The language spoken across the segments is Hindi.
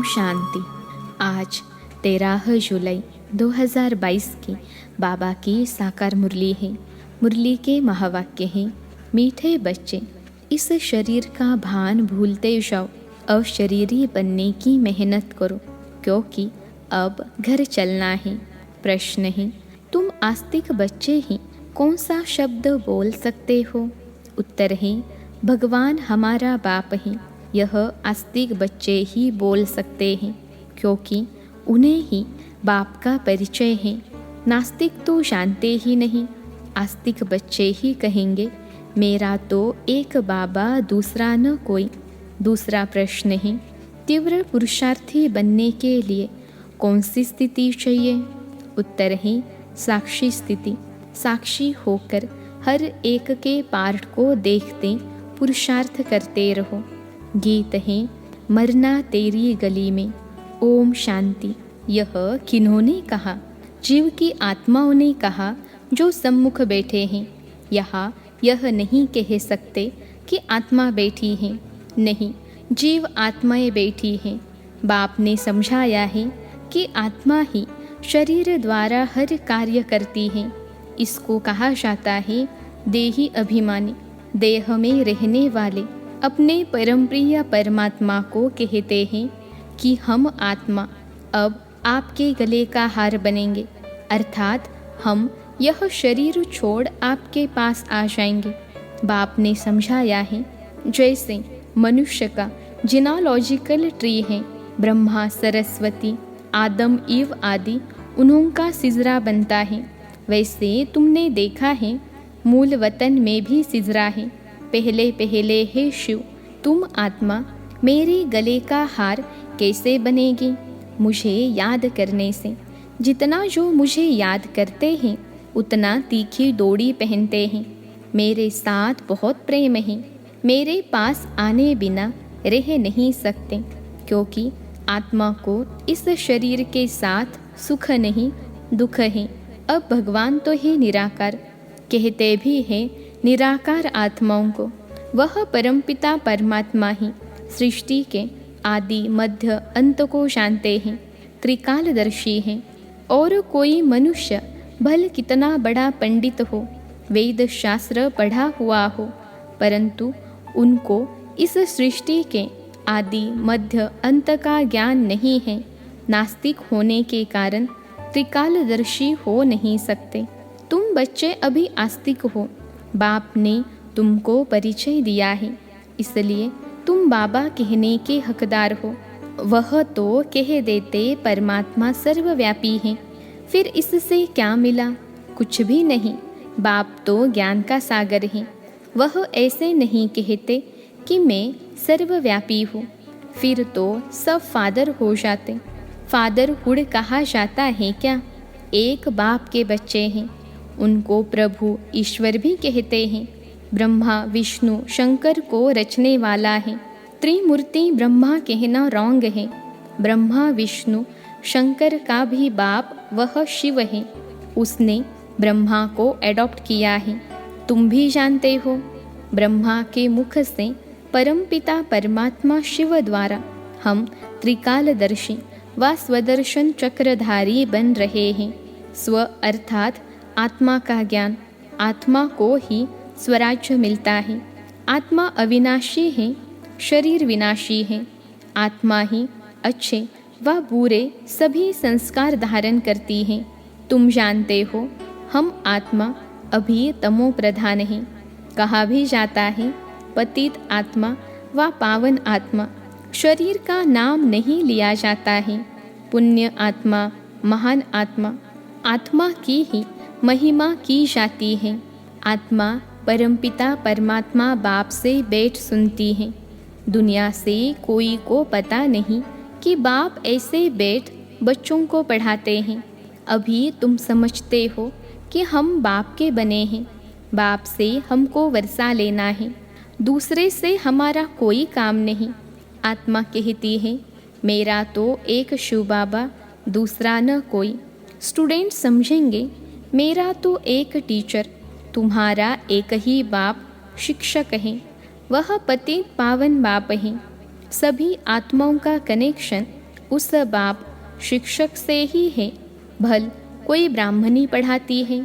शांति। आज 13 जुलाई 2022 की बाबा की साकार मुरली है। मुरली के महावाक्य हैं, मीठे बच्चे इस शरीर का भान भूलते जाओ, अब शरीरी बनने की मेहनत करो, क्योंकि अब घर चलना है। प्रश्न है, तुम आस्तिक बच्चे ही कौन सा शब्द बोल सकते हो? उत्तर है, भगवान हमारा बाप है। यह आस्तिक बच्चे ही बोल सकते हैं, क्योंकि उन्हें ही बाप का परिचय है। नास्तिक तो जानते ही नहीं। आस्तिक बच्चे ही कहेंगे, मेरा तो एक बाबा दूसरा न कोई। दूसरा प्रश्न है, तीव्र पुरुषार्थी बनने के लिए कौन सी स्थिति चाहिए? उत्तर है, साक्षी स्थिति। साक्षी होकर हर एक के पार्ट को देखते पुरुषार्थ करते रहो। गीत है, मरना तेरी गली में। ओम शांति। यह किन्होंने कहा? जीव की आत्माओं ने कहा, जो सम्मुख बैठे हैं। यहाँ यह नहीं कह सकते कि आत्मा बैठी है। नहीं, जीव आत्माएं बैठी हैं। बाप ने समझाया है कि आत्मा ही शरीर द्वारा हर कार्य करती है। इसको कहा जाता है देही अभिमानी। देह में रहने वाले अपने परमप्रिय परमात्मा को कहते हैं कि हम आत्मा अब आपके गले का हार बनेंगे, अर्थात हम यह शरीर छोड़ आपके पास आ जाएंगे। बाप ने समझाया है, जैसे मनुष्य का जिनोलॉजिकल ट्री है, ब्रह्मा, सरस्वती, आदम, ईव आदि उन्होंने सिजरा बनता है, वैसे तुमने देखा है मूल वतन में भी सिजरा है। पहले पहले है शिव, तुम आत्मा मेरे गले का हार कैसे बनेगी? मुझे याद करने से। जितना जो मुझे याद करते हैं उतना तीखी डोरी पहनते हैं। मेरे साथ बहुत प्रेम है, मेरे पास आने बिना रह नहीं सकते, क्योंकि आत्मा को इस शरीर के साथ सुख नहीं दुख है। अब भगवान तो है निराकार, कहते भी हैं निराकार आत्माओं को। वह परमपिता परमात्मा ही सृष्टि के आदि मध्य अंत को जानते हैं, त्रिकालदर्शी हैं। और कोई मनुष्य भल कितना बड़ा पंडित हो, वेद शास्त्र पढ़ा हुआ हो, परंतु उनको इस सृष्टि के आदि मध्य अंत का ज्ञान नहीं है। नास्तिक होने के कारण त्रिकालदर्शी हो नहीं सकते। तुम बच्चे अभी आस्तिक हो। बाप ने तुमको परिचय दिया है, इसलिए तुम बाबा कहने के हकदार हो। वह तो कह देते परमात्मा सर्वव्यापी है, फिर इससे क्या मिला? कुछ भी नहीं। बाप तो ज्ञान का सागर है। वह ऐसे नहीं कहते कि मैं सर्वव्यापी हूँ, फिर तो सब फादर हो जाते। फादरहुड कहा जाता है क्या? एक बाप के बच्चे हैं, उनको प्रभु ईश्वर भी कहते हैं। ब्रह्मा विष्णु शंकर को रचने वाला है। त्रिमूर्ति ब्रह्मा कहना रॉन्ग है। ब्रह्मा विष्णु शंकर का भी बाप वह शिव है। उसने ब्रह्मा को एडॉप्ट किया है। तुम भी जानते हो, ब्रह्मा के मुख से परमपिता परमात्मा शिव द्वारा हम त्रिकालदर्शी व स्वदर्शन चक्रधारी बन रहे हैं। स्व अर्थात आत्मा का ज्ञान। आत्मा को ही स्वराज्य मिलता है। आत्मा अविनाशी है, शरीर विनाशी है। आत्मा ही अच्छे व बुरे सभी संस्कार धारण करती है। तुम जानते हो, हम आत्मा अभी तमो प्रधान है। कहा भी जाता है पतित आत्मा व पावन आत्मा। शरीर का नाम नहीं लिया जाता है। पुण्य आत्मा, महान आत्मा, आत्मा की ही महिमा की जाती है। आत्मा परमपिता परमात्मा बाप से बैठ सुनती है। दुनिया से कोई को पता नहीं कि बाप ऐसे बैठ बच्चों को पढ़ाते हैं। अभी तुम समझते हो कि हम बाप के बने हैं। बाप से हमको वर्षा लेना है, दूसरे से हमारा कोई काम नहीं। आत्मा कहती है, मेरा तो एक शिव बाबा, दूसरा न कोई। स्टूडेंट समझेंगे, मेरा तो एक टीचर, तुम्हारा एक ही बाप शिक्षक है। वह पतित पावन बाप है। सभी आत्माओं का कनेक्शन उस बाप शिक्षक से ही है। भल कोई ब्राह्मणी पढ़ाती है,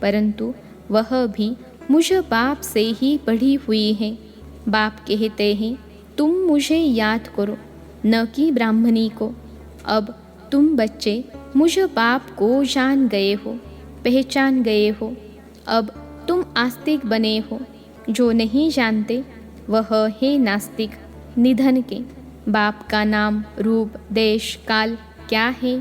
परंतु वह भी मुझ बाप से ही पढ़ी हुई है। बाप कहते हैं, तुम मुझे याद करो, न कि ब्राह्मणी को। अब तुम बच्चे मुझ बाप को जान गए हो, पहचान गए हो। अब तुम आस्तिक बने हो। जो नहीं जानते वह है नास्तिक। निधन के बाप का नाम, रूप, देश, काल क्या है,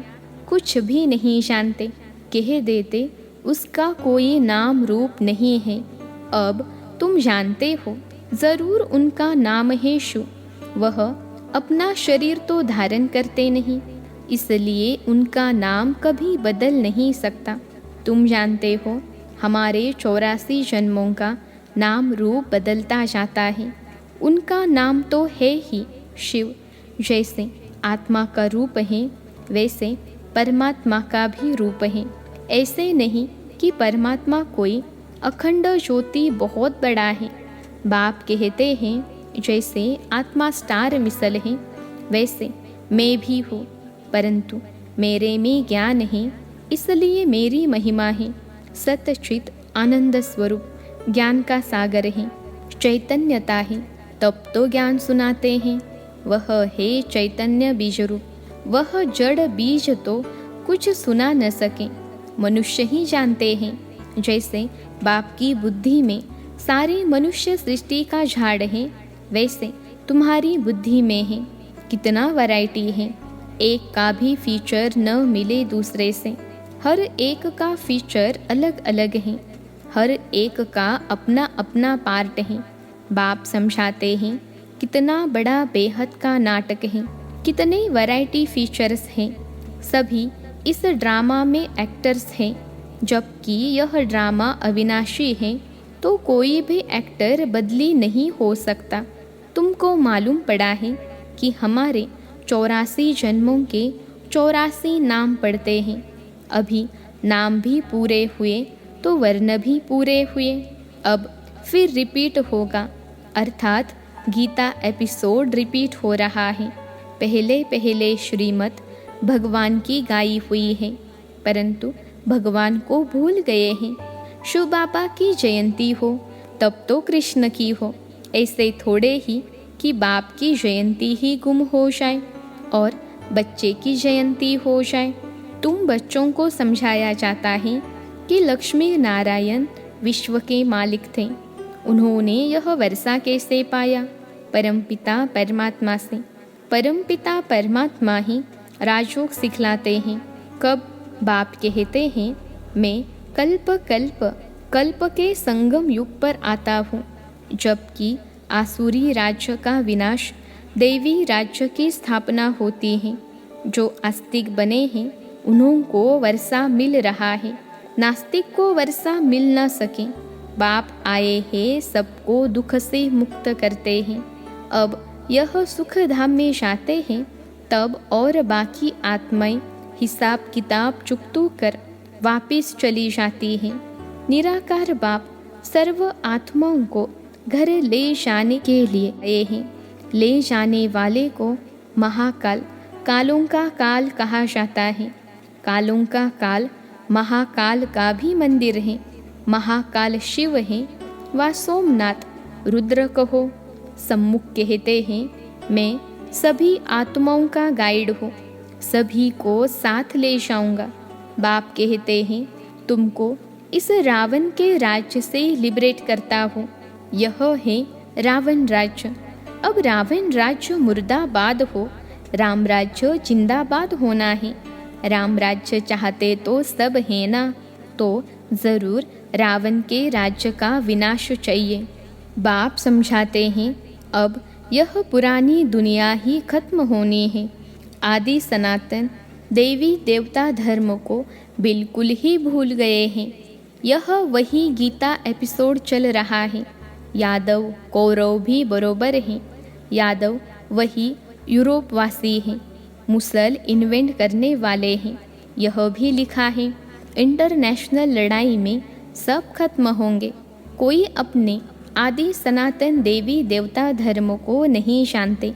कुछ भी नहीं जानते। कह देते उसका कोई नाम रूप नहीं है। अब तुम जानते हो ज़रूर उनका नाम है शु। वह अपना शरीर तो धारण करते नहीं, इसलिए उनका नाम कभी बदल नहीं सकता। तुम जानते हो हमारे 84 जन्मों का नाम रूप बदलता जाता है। उनका नाम तो है ही शिव। जैसे आत्मा का रूप है, वैसे परमात्मा का भी रूप है। ऐसे नहीं कि परमात्मा कोई अखंड ज्योति बहुत बड़ा है। बाप कहते हैं जैसे आत्मा स्टार मिसल है, वैसे मैं भी हूँ, परंतु मेरे में ज्ञान है, इसलिए मेरी महिमा है। सतचित आनंद स्वरूप ज्ञान का सागर है, चैतन्यता है, तब तो ज्ञान सुनाते हैं। वह है चैतन्य बीज रूप। वह जड़ बीज तो कुछ सुना न सके, मनुष्य ही जानते हैं। जैसे बाप की बुद्धि में सारी मनुष्य सृष्टि का झाड़ है, वैसे तुम्हारी बुद्धि में है। कितना वैरायटी है, एक का भी फीचर न मिले दूसरे से। हर एक का फीचर अलग अलग है, हर एक का अपना अपना पार्ट है। बाप समझाते हैं कितना बड़ा बेहद का नाटक है, कितने वैरायटी फीचर्स हैं। सभी इस ड्रामा में एक्टर्स हैं। जबकि यह ड्रामा अविनाशी है, तो कोई भी एक्टर बदली नहीं हो सकता। तुमको मालूम पड़ा है कि हमारे 84 जन्मों के 84 नाम पड़ते हैं। अभी नाम भी पूरे हुए तो वर्ण भी पूरे हुए। अब फिर रिपीट होगा, अर्थात गीता एपिसोड रिपीट हो रहा है। पहले पहले श्रीमत भगवान की गाई हुई है, परंतु भगवान को भूल गए हैं। शिव बाबा की जयंती हो तब तो कृष्ण की हो। ऐसे थोड़े ही कि बाप की जयंती ही गुम हो जाए और बच्चे की जयंती हो जाए। तुम बच्चों को समझाया जाता है कि लक्ष्मी नारायण विश्व के मालिक थे। उन्होंने यह वर्षा कैसे पाया? परमपिता परमात्मा से। परमपिता परमात्मा ही राजयोग सिखलाते हैं। कब? बाप कहते हैं, मैं कल्प कल्प कल्प के संगम युग पर आता हूँ, जबकि आसुरी राज्य का विनाश, देवी राज्य की स्थापना होती है। जो आस्तिक बने हैं उन्हों को वर्षा मिल रहा है, नास्तिक को वर्षा मिल न सके। बाप आए हैं सबको दुख से मुक्त करते हैं। अब यह सुख धाम में जाते हैं, तब और बाकी आत्माएं हिसाब किताब चुकतू कर वापिस चली जाती हैं। निराकार बाप सर्व आत्माओं को घर ले जाने के लिए आए हैं। ले जाने वाले को महाकाल, कालों का काल कहा जाता है। कालों का काल महाकाल का भी मंदिर है। महाकाल शिव है व सोमनाथ, रुद्र कहो। सम्मुख कहते हैं, मैं सभी आत्माओं का गाइड हूँ, सभी को साथ ले जाऊंगा। बाप कहते हैं, तुमको इस रावण के राज्य से लिबरेट करता हूँ। यह है रावण राज्य। अब रावण राज्य मुर्दाबाद हो, राम राज्य जिंदाबाद होना है। राम राज्य चाहते तो सब है ना, तो ज़रूर रावण के राज्य का विनाश चाहिए। बाप समझाते हैं, अब यह पुरानी दुनिया ही खत्म होनी है। आदि सनातन देवी देवता धर्म को बिल्कुल ही भूल गए हैं। यह वही गीता एपिसोड चल रहा है। यादव कौरव भी बरोबर हैं। यादव वही यूरोपवासी हैं। मुसल इन्वेंट करने वाले हैं। यह भी लिखा है, इंटरनेशनल लड़ाई में सब खत्म होंगे। कोई अपने आदि सनातन देवी देवता धर्म को नहीं जानते।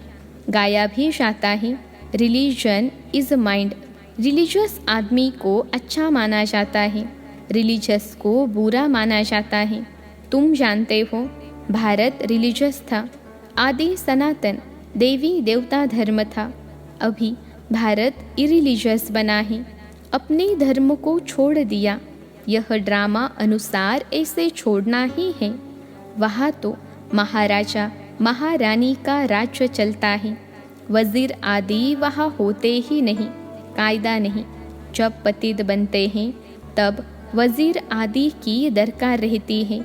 गाया भी जाता है, रिलीजन इज़ माइंड। रिलीजियस आदमी को अच्छा माना जाता है, रिलीजियस को बुरा माना जाता है। तुम जानते हो भारत रिलीजियस था, आदि सनातन देवी देवता धर्म था। अभी भारत इरिलीजियस बना है, अपने धर्म को छोड़ दिया। यह ड्रामा अनुसार ऐसे छोड़ना ही है। वहाँ तो महाराजा महारानी का राज्य चलता है, वजीर आदि वहाँ होते ही नहीं, कायदा नहीं। जब पतित बनते हैं तब वजीर आदि की दरकार रहती है।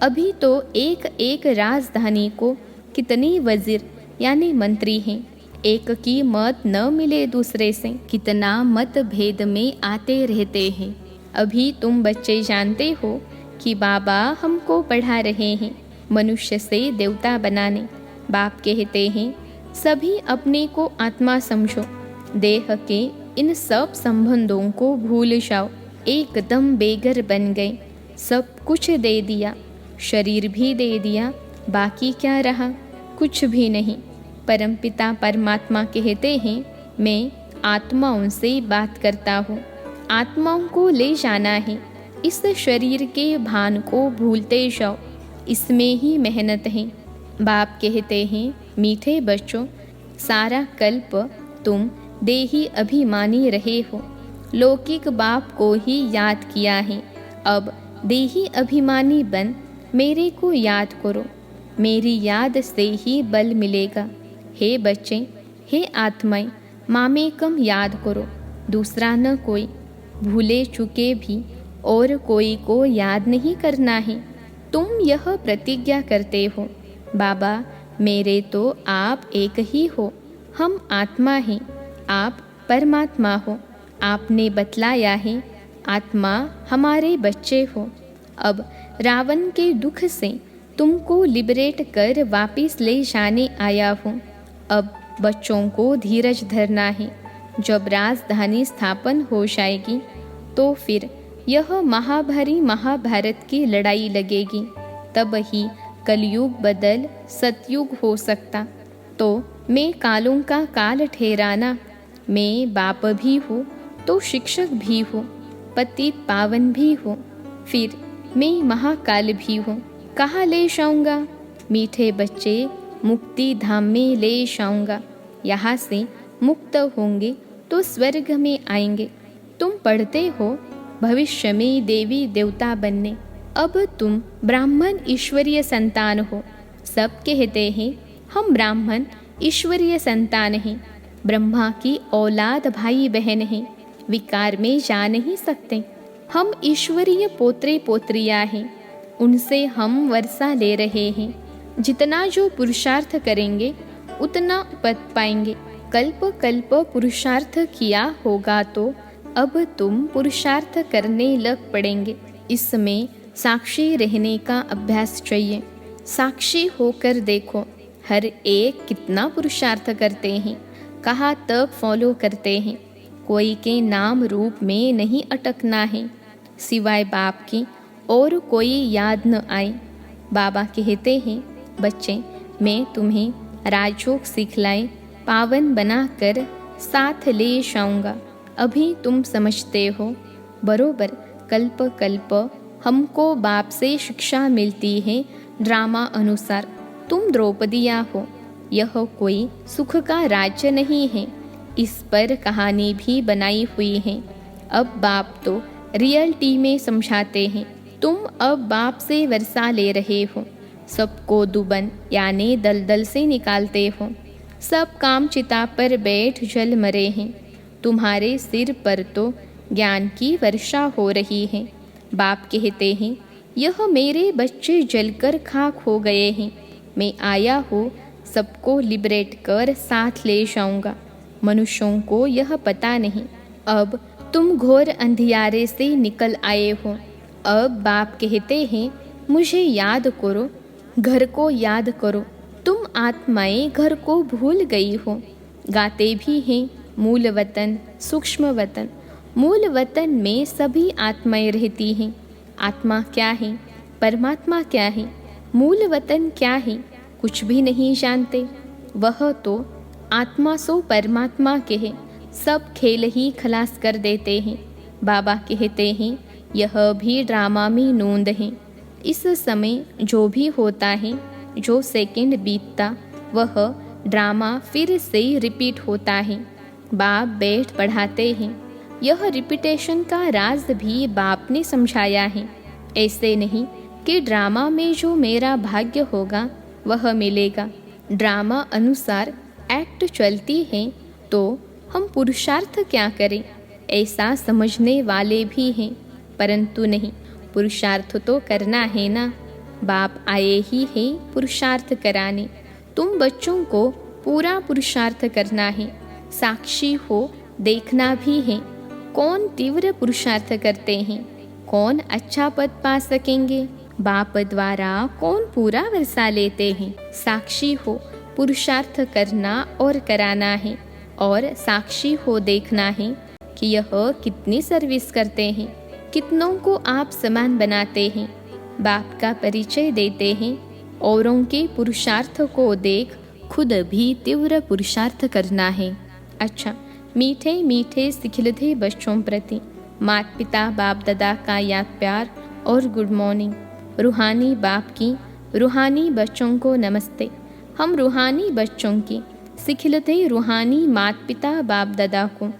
अभी तो एक एक राजधानी को कितनी वजीर यानी मंत्री हैं, एक की मत न मिले दूसरे से, कितना मतभेद में आते रहते हैं। अभी तुम बच्चे जानते हो कि बाबा हमको पढ़ा रहे हैं मनुष्य से देवता बनाने। बाप कहते हैं सभी अपने को आत्मा समझो, देह के इन सब संबंधों को भूल जाओ, एकदम बेघर बन गए। सब कुछ दे दिया, शरीर भी दे दिया, बाकी क्या रहा? कुछ भी नहीं। परमपिता परमात्मा कहते हैं मैं आत्माओं से बात करता हूँ, आत्माओं को ले जाना है। इस शरीर के भान को भूलते जाओ, इसमें ही मेहनत है। बाप कहते हैं मीठे बच्चों, सारा कल्प तुम देही अभिमानी रहे हो, लौकिक बाप को ही याद किया है। अब देही अभिमानी बन मेरे को याद करो, मेरी याद से ही बल मिलेगा। हे बच्चे, हे आत्माएं, मामेकम याद करो, दूसरा न कोई। भूले चुके भी और कोई को याद नहीं करना है। तुम यह प्रतिज्ञा करते हो बाबा मेरे तो आप एक ही हो, हम आत्मा हैं, आप परमात्मा हो। आपने बतलाया है आत्मा हमारे बच्चे हो। अब रावण के दुख से तुमको लिबरेट कर वापिस ले जाने आया हूँ। अब बच्चों को धीरज धरना है। जब राजधानी स्थापन हो जाएगी तो फिर यह महाभारी महाभारत की लड़ाई लगेगी, तब ही कलयुग बदल सतयुग हो सकता। तो मैं कालों का काल ठहराना, मैं बाप भी हूँ तो शिक्षक भी हूँ, पतित पावन भी हूँ, फिर मैं महाकाल भी हूँ। कहाँ ले जाऊँगा? मीठे बच्चे, मुक्ति धाम में ले जाऊँगा। यहाँ से मुक्त होंगे तो स्वर्ग में आएंगे। तुम पढ़ते हो भविष्य में देवी देवता बनने। अब तुम ब्राह्मण ईश्वरीय संतान हो। सब कहते हैं हम ब्राह्मण ईश्वरीय संतान हैं, ब्रह्मा की औलाद भाई बहन हैं, विकार में जा नहीं सकते। हम ईश्वरीय पोत्रे पोत्रियाँ हैं, उनसे हम वर्षा ले रहे हैं। जितना जो पुरुषार्थ करेंगे उतना पद पाएंगे। कल्प कल्प पुरुषार्थ किया होगा तो अब तुम पुरुषार्थ करने लग पड़ेंगे। इसमें साक्षी रहने का अभ्यास चाहिए। साक्षी होकर देखो हर एक कितना पुरुषार्थ करते हैं, कहाँ तक फॉलो करते हैं। कोई के नाम रूप में नहीं अटकना है, सिवाय बाप की और कोई याद न आए। बाबा कहते हैं बच्चे मैं तुम्हें राजयोग सिखलाए पावन बनाकर साथ ले जाऊंगा। अभी तुम समझते हो बरोबर कल्प कल्प हमको बाप से शिक्षा मिलती है ड्रामा अनुसार। तुम द्रौपदियाँ हो, यह कोई सुख का राज्य नहीं है, इस पर कहानी भी बनाई हुई है। अब बाप तो रियलिटी में समझाते हैं। तुम अब बाप से वर्षा ले रहे हो, सबको दुबन यानी दलदल से निकालते हो। सब काम चिता पर बैठ जल मरे हैं, तुम्हारे सिर पर तो ज्ञान की वर्षा हो रही है। बाप कहते हैं यह मेरे बच्चे जलकर खाक हो गए हैं, मैं आया हूँ सबको लिबरेट कर साथ ले जाऊंगा। मनुष्यों को यह पता नहीं। अब तुम घोर अंधियारे से निकल आए हो। अब बाप कहते हैं मुझे याद करो, घर को याद करो। तुम आत्माएं घर को भूल गई हो। गाते भी हैं मूल वतन सूक्ष्म वतन। मूल वतन में सभी आत्माएं रहती हैं। आत्मा क्या है, परमात्मा क्या है, मूल वतन क्या है, कुछ भी नहीं जानते। वह तो आत्मा सो परमात्मा के है, सब खेल ही खलास कर देते हैं। बाबा कहते हैं यह भी ड्रामा में नोंद है। इस समय जो भी होता है, जो सेकंड बीतता, वह ड्रामा फिर से रिपीट होता है। बाप बैठ पढ़ाते हैं। यह रिपीटेशन का राज भी बाप ने समझाया है। ऐसे नहीं कि ड्रामा में जो मेरा भाग्य होगा वह मिलेगा। ड्रामा अनुसार एक्ट चलती है तो हम पुरुषार्थ क्या करें, ऐसा समझने वाले भी हैं। परंतु नहीं, पुरुषार्थ तो करना है ना। बाप आए ही है पुरुषार्थ कराने। तुम बच्चों को पूरा पुरुषार्थ करना है। साक्षी हो, देखना भी है कौन तीव्र पुरुषार्थ करते हैं, कौन अच्छा पद पा सकेंगे। बाप द्वारा कौन पूरा वर्षा लेते हैं। साक्षी हो, पुरुषार्थ करना और कराना है, और साक्षी हो देखना है कि यह कितनी सर्विस करते हैं, कितनों को आप समान बनाते हैं। बाप का परिचय देते हैं। औरों के पुरुषार्थ को देख खुद भी तीव्र पुरुषार्थ करना है। अच्छा, मीठे मीठे सिखिलते बच्चों प्रति माता पिता बाप दादा का याद प्यार और गुड मॉर्निंग। रूहानी बाप की रूहानी बच्चों को नमस्ते। हम रूहानी बच्चों की सिखिलते रूहानी माता पिता बाप दादा को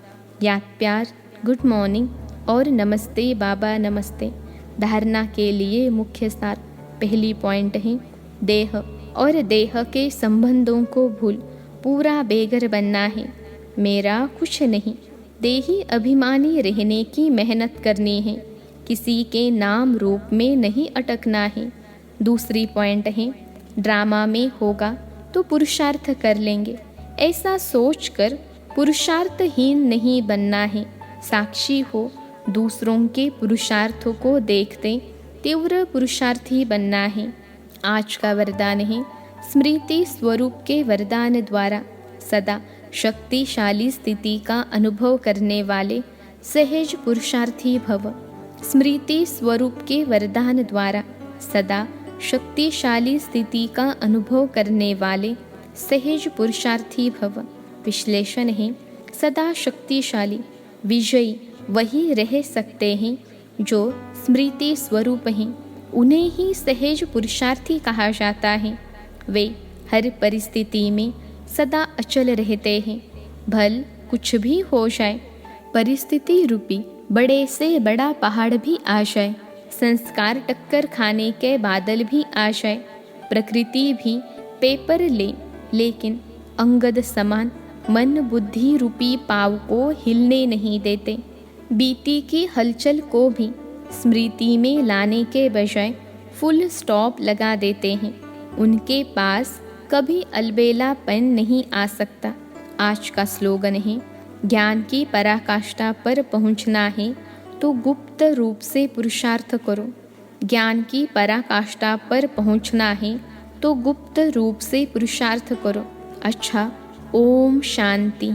याद प्यार, गुड मॉर्निंग और नमस्ते बाबा नमस्ते। धारणा के लिए मुख्य सार पहली पॉइंट है देह और देह के संबंधों को भूल पूरा बेघर बनना है। मेरा कुछ नहीं, देही अभिमानी रहने की मेहनत करनी है। किसी के नाम रूप में नहीं अटकना है। दूसरी पॉइंट है ड्रामा में होगा तो पुरुषार्थ कर लेंगे, ऐसा सोचकर पुरुषार्थहीन नहीं बनना है। साक्षी हो, दूसरों के पुरुषार्थों को देखते तीव्र पुरुषार्थी बनना है। आज का वरदान है स्मृति स्वरूप के वरदान द्वारा सदा शक्तिशाली स्थिति का अनुभव करने वाले सहज पुरुषार्थी भव। स्मृति स्वरूप के वरदान द्वारा सदा शक्तिशाली स्थिति का अनुभव करने वाले सहज पुरुषार्थी भव। विश्लेषण है सदा शक्तिशाली विजयी वही रह सकते हैं जो स्मृति स्वरूप हैं। उन्हें ही सहज पुरुषार्थी कहा जाता है। वे हर परिस्थिति में सदा अचल रहते हैं। भल कुछ भी हो जाए, परिस्थिति रूपी बड़े से बड़ा पहाड़ भी आ जाए, संस्कार टक्कर खाने के बादल भी आ जाए, प्रकृति भी पेपर ले, लेकिन अंगद समान मन बुद्धि रूपी पाव को हिलने नहीं देते। बीती की हलचल को भी स्मृति में लाने के बजाय फुल स्टॉप लगा देते हैं। उनके पास कभी अलबेलापन नहीं आ सकता। आज का स्लोगन है ज्ञान की पराकाष्ठा पर पहुंचना है तो गुप्त रूप से पुरुषार्थ करो। ज्ञान की पराकाष्ठा पर पहुंचना है तो गुप्त रूप से पुरुषार्थ करो। अच्छा, ओम शांति।